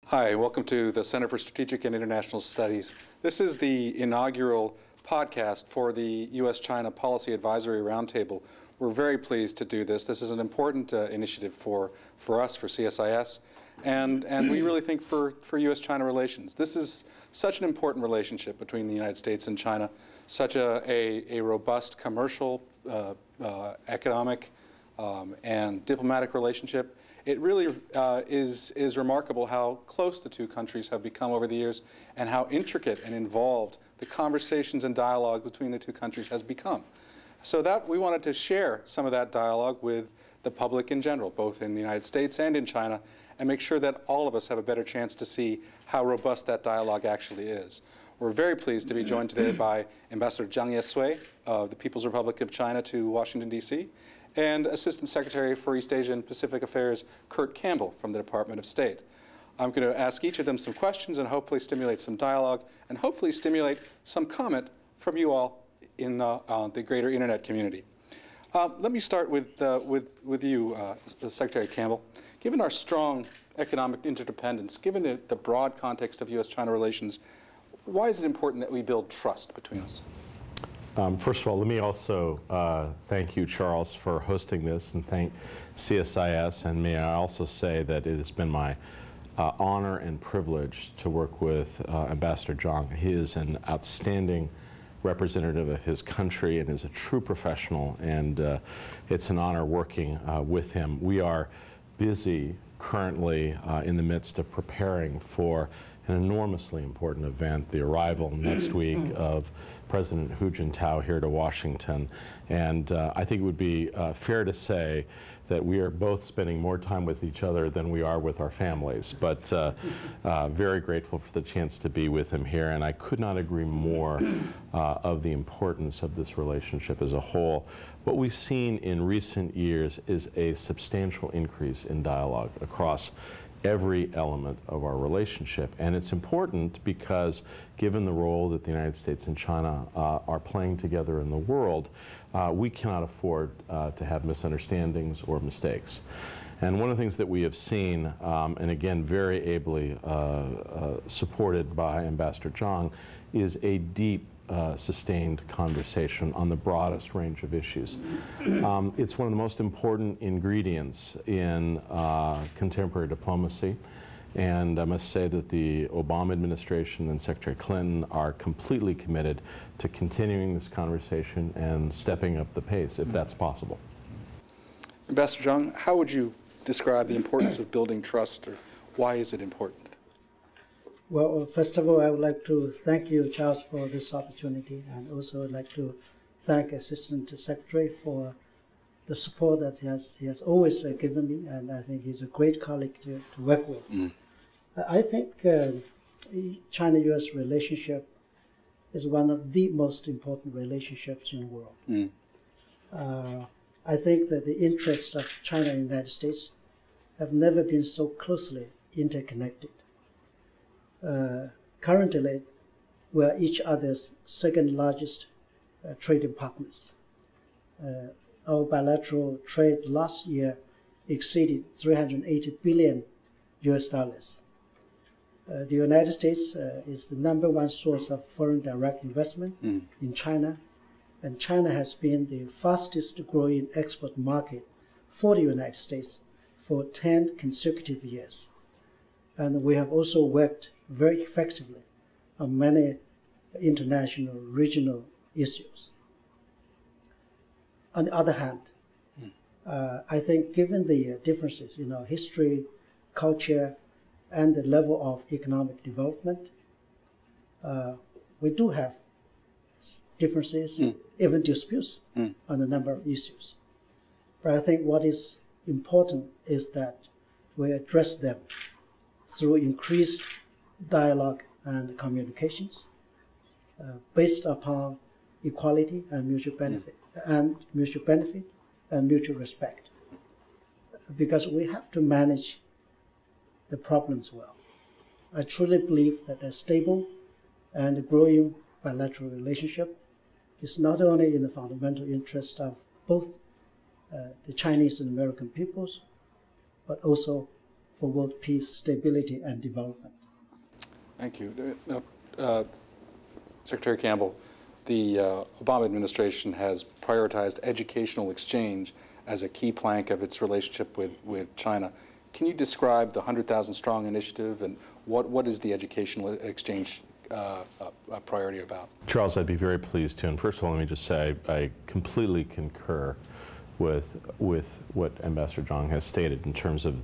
Hi, welcome to the Center for Strategic and International Studies. This is the inaugural podcast for the U.S. China Policy Advisory Roundtable. We're very pleased to do this. This is an important initiative for us, for CSIS, and we really think for U.S. China relations. This is such an important relationship between the United States and China, such a robust commercial, economic, and diplomatic relationship. It really is remarkable how close the two countries have become over the years and how intricate and involved the conversations and dialogue between the two countries has become. So that we wanted to share some of that dialogue with the public in general, both in the United States and in China, and make sure that all of us have a better chance to see how robust that dialogue actually is. We're very pleased to be joined today by Ambassador Zhang Yesui of the People's Republic of China to Washington, D.C., and Assistant Secretary for East Asia and Pacific Affairs, Campbell from the Department of State. I'm going to ask each of them some questions and hopefully stimulate some dialogue and hopefully stimulate some comment from you all in the greater internet community. Let me start with you, Secretary Campbell. Given our strong economic interdependence, given the broad context of U.S.-China relations, why is it important that we build trust between us? First of all, let me also thank you, Charles, for hosting this, and thank CSIS. And may I also say that it has been my honor and privilege to work with Ambassador Zhang. He is an outstanding representative of his country and is a true professional, and it's an honor working with him. We are busy currently in the midst of preparing for an enormously important event, the arrival next week of President Hu Jintao here to Washington. And I think it would be fair to say that we are both spending more time with each other than we are with our families. But very grateful for the chance to be with him here. And I could not agree more of the importance of this relationship as a whole. What we've seen in recent years is a substantial increase in dialogue across every element of our relationship. And it's important because given the role that the United States and China are playing together in the world, we cannot afford to have misunderstandings or mistakes. And one of the things that we have seen, and again very ably supported by Ambassador Zhang, is a deep sustained conversation on the broadest range of issues. It's one of the most important ingredients in contemporary diplomacy, and I must say that the Obama administration and Secretary Clinton are completely committed to continuing this conversation and stepping up the pace, if that's possible. Ambassador Zhang, how would you describe the importance of building trust, or why is it important? Well, first of all, I would like to thank you, Charles, for this opportunity, and also I'd like to thank Assistant Secretary for the support that he has always given me, and I think he's a great colleague to work with. I think China-U.S. relationship is one of the most important relationships in the world. I think that the interests of China and the United States have never been so closely interconnected. Currently, we are each other's second largest trading partners. Our bilateral trade last year exceeded $380 billion. The United States is the #1 source of foreign direct investment in China, and China has been the fastest growing export market for the United States for 10 consecutive years. And we have also worked very effectively on many international, regional issues. On the other hand, I think given the differences in our history, culture, and the level of economic development, we do have differences, even disputes on a number of issues. But I think what is important is that we address them through increased dialogue and communications based upon equality and mutual benefit, and mutual respect. Because we have to manage the problems well. I truly believe that a stable and growing bilateral relationship is not only in the fundamental interest of both the Chinese and American peoples, but also for world peace, stability, and development. Thank you. Secretary Campbell, the Obama administration has prioritized educational exchange as a key plank of its relationship with China. Can you describe the 100,000 Strong initiative and what is the educational exchange priority about? Charles, I'd be very pleased to. And first of all, let me just say I completely concur with what Ambassador Zhang has stated in terms of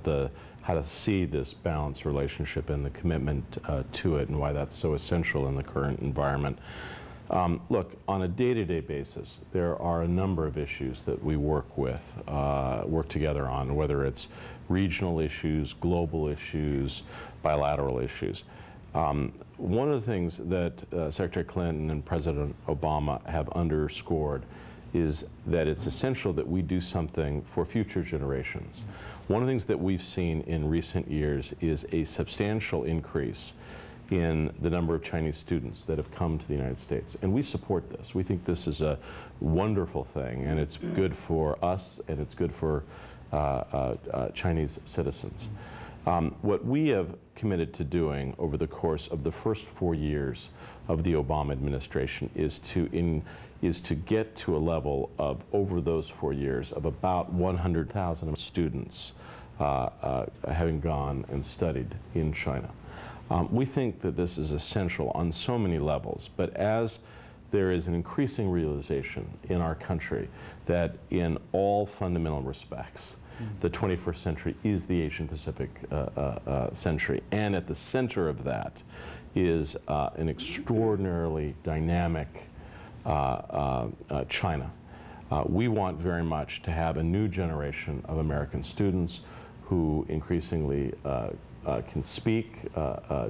how to see this balanced relationship and the commitment to it and why that's so essential in the current environment. Look, on a day-to-day basis, there are a number of issues that we work together on, whether it's regional issues, global issues, bilateral issues. One of the things that Secretary Clinton and President Obama have underscored is that it's essential that we do something for future generations. One of the things that we've seen in recent years is a substantial increase in the number of Chinese students that have come to the United States. And we support this. We think this is a wonderful thing, and it's good for us, and it's good for Chinese citizens. What we have committed to doing over the course of the first 4 years of the Obama administration is to get to a level of, over those 4 years, of about 100,000 students having gone and studied in China. We think that this is essential on so many levels, but as there is an increasing realization in our country that in all fundamental respects, the 21st century is the Asian Pacific century, and at the center of that is an extraordinarily dynamic China. We want very much to have a new generation of American students who increasingly can speak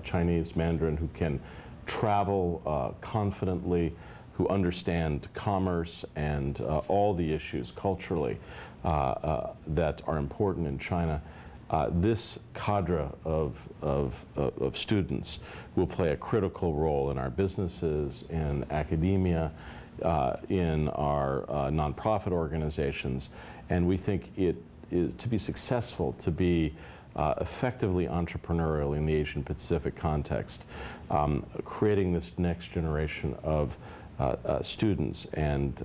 Chinese Mandarin, who can travel confidently, who understand commerce and all the issues culturally that are important in China. This cadre of students will play a critical role in our businesses, in academia, in our nonprofit organizations, and we think it is to be successful, to be effectively entrepreneurial in the Asian Pacific context, creating this next generation of students and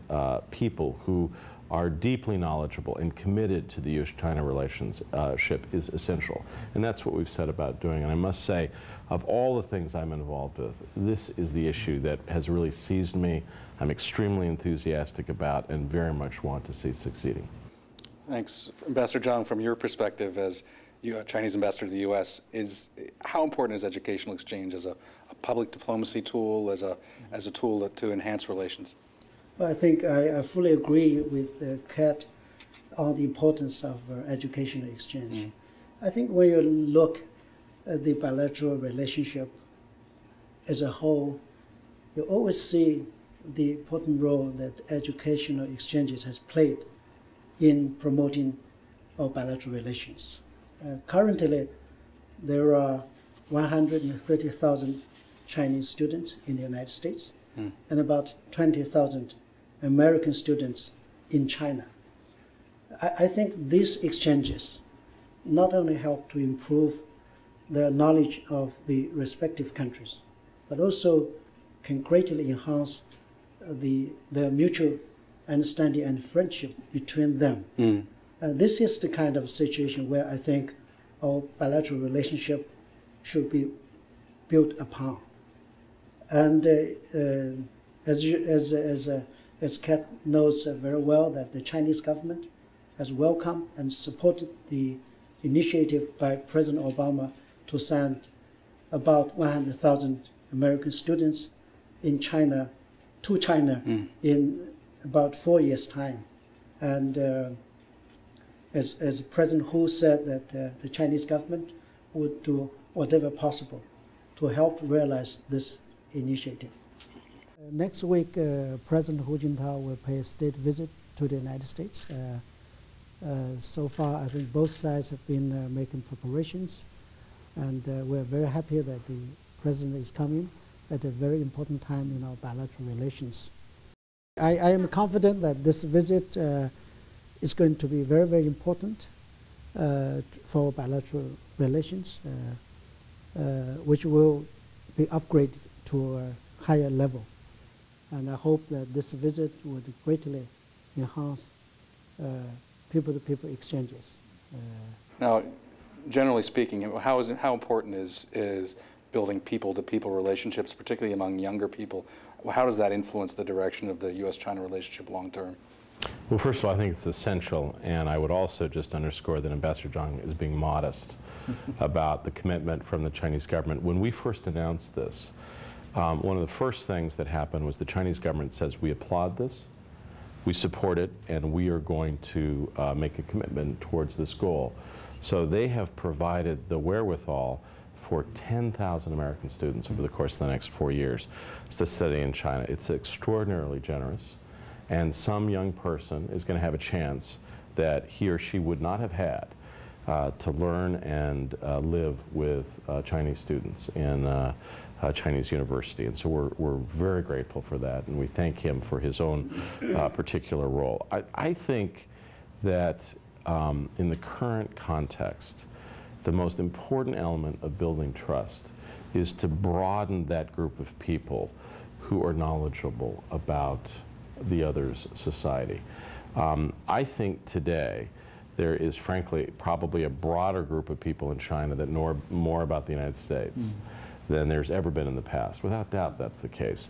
people who are deeply knowledgeable and committed to the U.S. China Relationship is essential. And that's what we've set about doing. And I must say, of all the things I'm involved with, this is the issue that has really seized me, I'm extremely enthusiastic about, and very much want to see succeeding. Thanks. Ambassador Zhang, from your perspective as Chinese ambassador to the U.S., how important is educational exchange as a public diplomacy tool, as a tool to enhance relations? Well, I think I fully agree with Kat on the importance of educational exchange. I think when you look at the bilateral relationship as a whole, you always see the important role that educational exchanges has played in promoting our bilateral relations. Currently, there are 130,000 Chinese students in the United States and about 20,000 American students in China. I think these exchanges not only help to improve the knowledge of the respective countries, but also can greatly enhance the mutual understanding and friendship between them. This is the kind of situation where I think our bilateral relationship should be built upon. And as Kat knows very well, that the Chinese government has welcomed and supported the initiative by President Obama to send about 100,000 American students in China to China in about 4 years' time. And as President Hu said, that the Chinese government would do whatever possible to help realize this initiative. Next week, President Hu Jintao will pay a state visit to the United States. So far, I think both sides have been making preparations, and we're very happy that the President is coming at a very important time in our bilateral relations. I am confident that this visit is going to be very, very important for bilateral relations, which will be upgraded to a higher level. And I hope that this visit would greatly enhance people-to-people exchanges. Now, generally speaking, how important is building people-to-people relationships, particularly among younger people? How does that influence the direction of the U.S. China relationship long term? Well, first of all, I think it's essential, and I would also just underscore that Ambassador Zhang is being modest about the commitment from the Chinese government. When we first announced this, one of the first things that happened was the Chinese government says, we applaud this, we support it, and we are going to make a commitment towards this goal. So they have provided the wherewithal for 10,000 American students over the course of the next 4 years to study in China. It's extraordinarily generous, and some young person is going to have a chance that he or she would not have had to learn and live with Chinese students in Chinese university. And so we're very grateful for that, and we thank him for his own particular role. I think that in the current context, the most important element of building trust is to broaden that group of people who are knowledgeable about the other's society. I think today there is, frankly, probably a broader group of people in China that know more about the United States than there's ever been in the past. Without doubt, that's the case.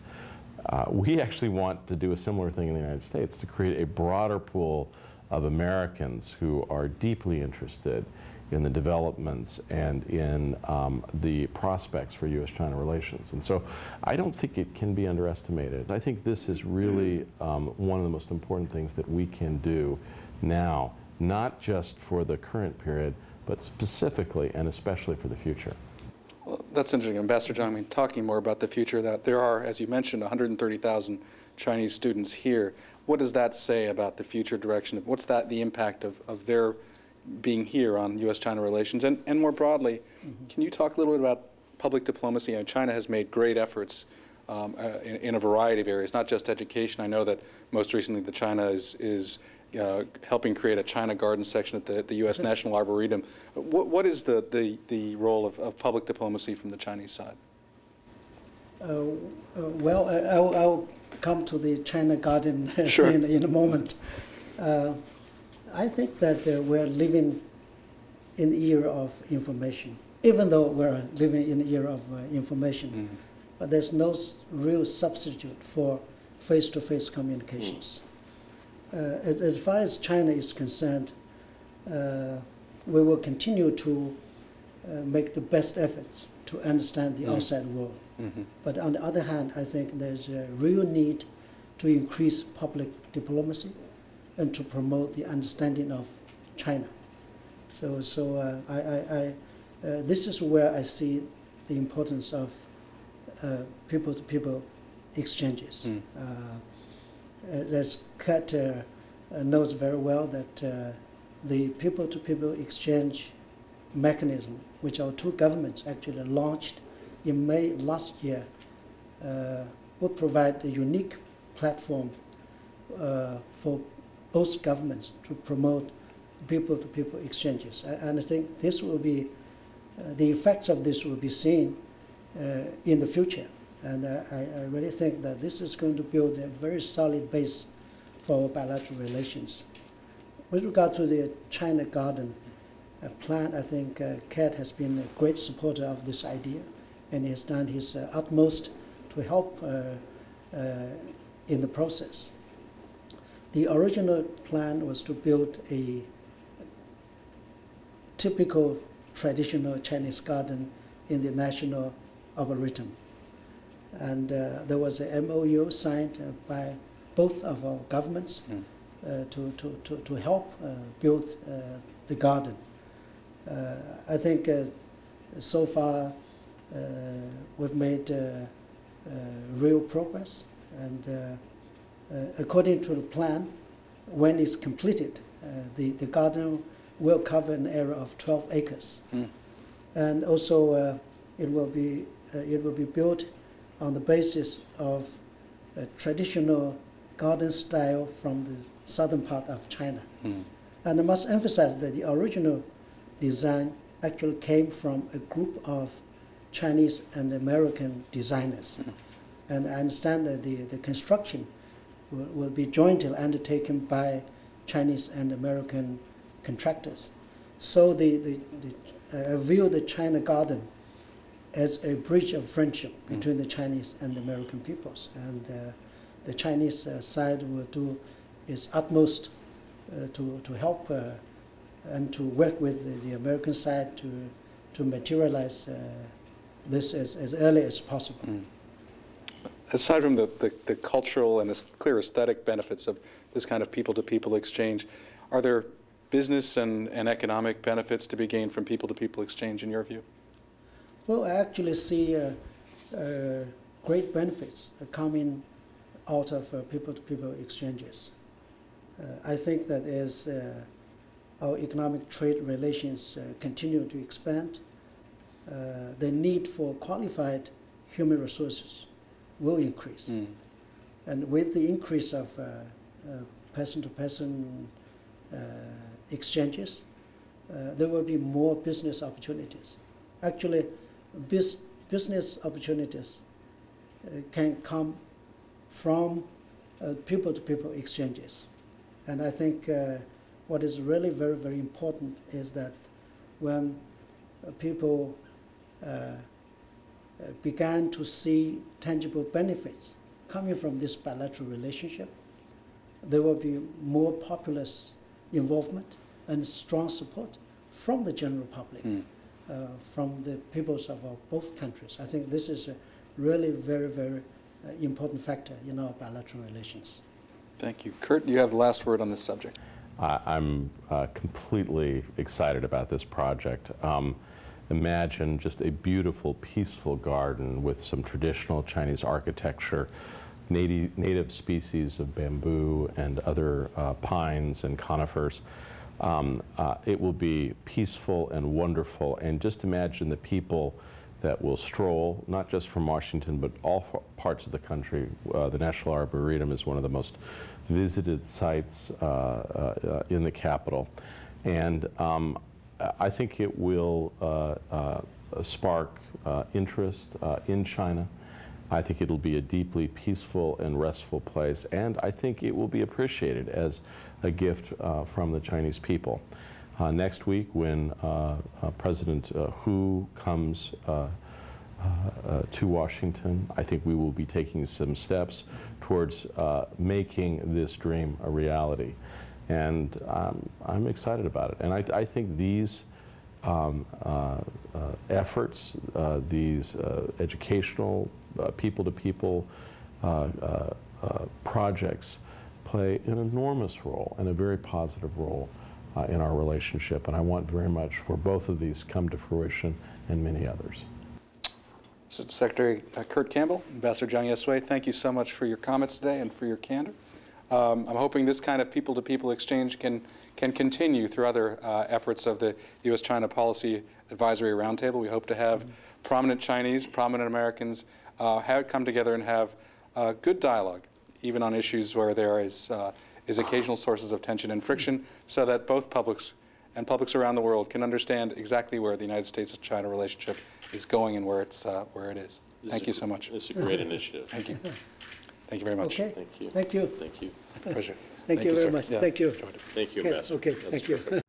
We actually want to do a similar thing in the United States, to create a broader pool of Americans who are deeply interested in the developments and in the prospects for U.S. China relations. And so I don't think it can be underestimated. I think this is really one of the most important things that we can do now, not just for the current period, but specifically and especially for the future. Well, that's interesting. Ambassador Zhang, I mean, talking more about the future, that there are, as you mentioned, 130,000 Chinese students here. What does that say about the future direction? What's the impact of their being here on U.S. China relations? And more broadly, can you talk a little bit about public diplomacy? China has made great efforts in a variety of areas, not just education. I know that most recently the China is helping create a China Garden section at the U.S. National Arboretum. What is the role of public diplomacy from the Chinese side? Well, I'll come to the China Garden Sure. in a moment. I think that we're living in the era of information, even though we're living in the era of information. But there's no real substitute for face-to-face communications. As far as China is concerned, we will continue to make the best efforts to understand the outside world. But on the other hand, I think there's a real need to increase public diplomacy and to promote the understanding of China. So this is where I see the importance of people-to-people exchanges. As Kat knows very well, that the people-to-people exchange mechanism, which our two governments actually launched in May last year, will provide a unique platform for both governments to promote people-to-people exchanges. And I think this will be, the effects of this will be seen in the future. And I really think that this is going to build a very solid base for our bilateral relations. With regard to the China Garden plan, I think Kat has been a great supporter of this idea, and he has done his utmost to help in the process. The original plan was to build a typical traditional Chinese garden in the National Arboretum. And there was a MOU signed by both of our governments to help build the garden. I think so far we've made real progress, and according to the plan, when it's completed, the garden will cover an area of 12 acres. And also it will be built on the basis of a traditional garden style from the southern part of China. And I must emphasize that the original design actually came from a group of Chinese and American designers. And I understand that the construction will be jointly undertaken by Chinese and American contractors. So I view the China Garden as a bridge of friendship between the Chinese and the American peoples. And the Chinese side will do its utmost to help and to work with the American side to materialize this as early as possible. Aside from the cultural and the clear aesthetic benefits of this kind of people-to-people exchange, are there business and economic benefits to be gained from people-to-people exchange in your view? Well, I actually see great benefits coming out of people-to-people exchanges. I think that as our economic trade relations continue to expand, the need for qualified human resources will increase. And with the increase of person-to-person exchanges, there will be more business opportunities. Actually, business opportunities can come from people-to-people exchanges. And I think what is really very, very important is that when people began to see tangible benefits coming from this bilateral relationship, there will be more populist involvement and strong support from the general public, from the peoples of both countries. I think this is a really very, very important factor in our bilateral relations. Thank you. Kurt, you have the last word on this subject. I'm completely excited about this project. Imagine just a beautiful, peaceful garden with some traditional Chinese architecture, native species of bamboo and other pines and conifers. It will be peaceful and wonderful, and just imagine the people that will stroll, not just from Washington, but all parts of the country. The National Arboretum is one of the most visited sites in the capital. And I think it will spark interest in China. I think it'll be a deeply peaceful and restful place, and I think it will be appreciated as a gift from the Chinese people. Next week, when President Hu comes to Washington, I think we will be taking some steps towards making this dream a reality. And I'm excited about it. And I think these efforts, these educational, people-to-people projects play an enormous role and a very positive role in our relationship. And I want very much for both of these come to fruition and many others. Secretary Kurt Campbell, Ambassador Zhang Yesui, thank you so much for your comments today and for your candor. I'm hoping this kind of people-to-people exchange can continue through other efforts of the U.S. China Policy Advisory Roundtable. We hope to have prominent Chinese, prominent Americans come together and have good dialogue, even on issues where there is occasional sources of tension and friction, so that both publics and publics around the world can understand exactly where the United States-China relationship is going and where it is. Thank you so much. It's a great initiative. Thank you. Thank you very much. Okay. Thank you. Thank you. Thank you. Pleasure. Thank you very sir. much. Yeah, Thank you. enjoyed it. Thank you, Okay, Ambassador. okay, That's thank you. terrific.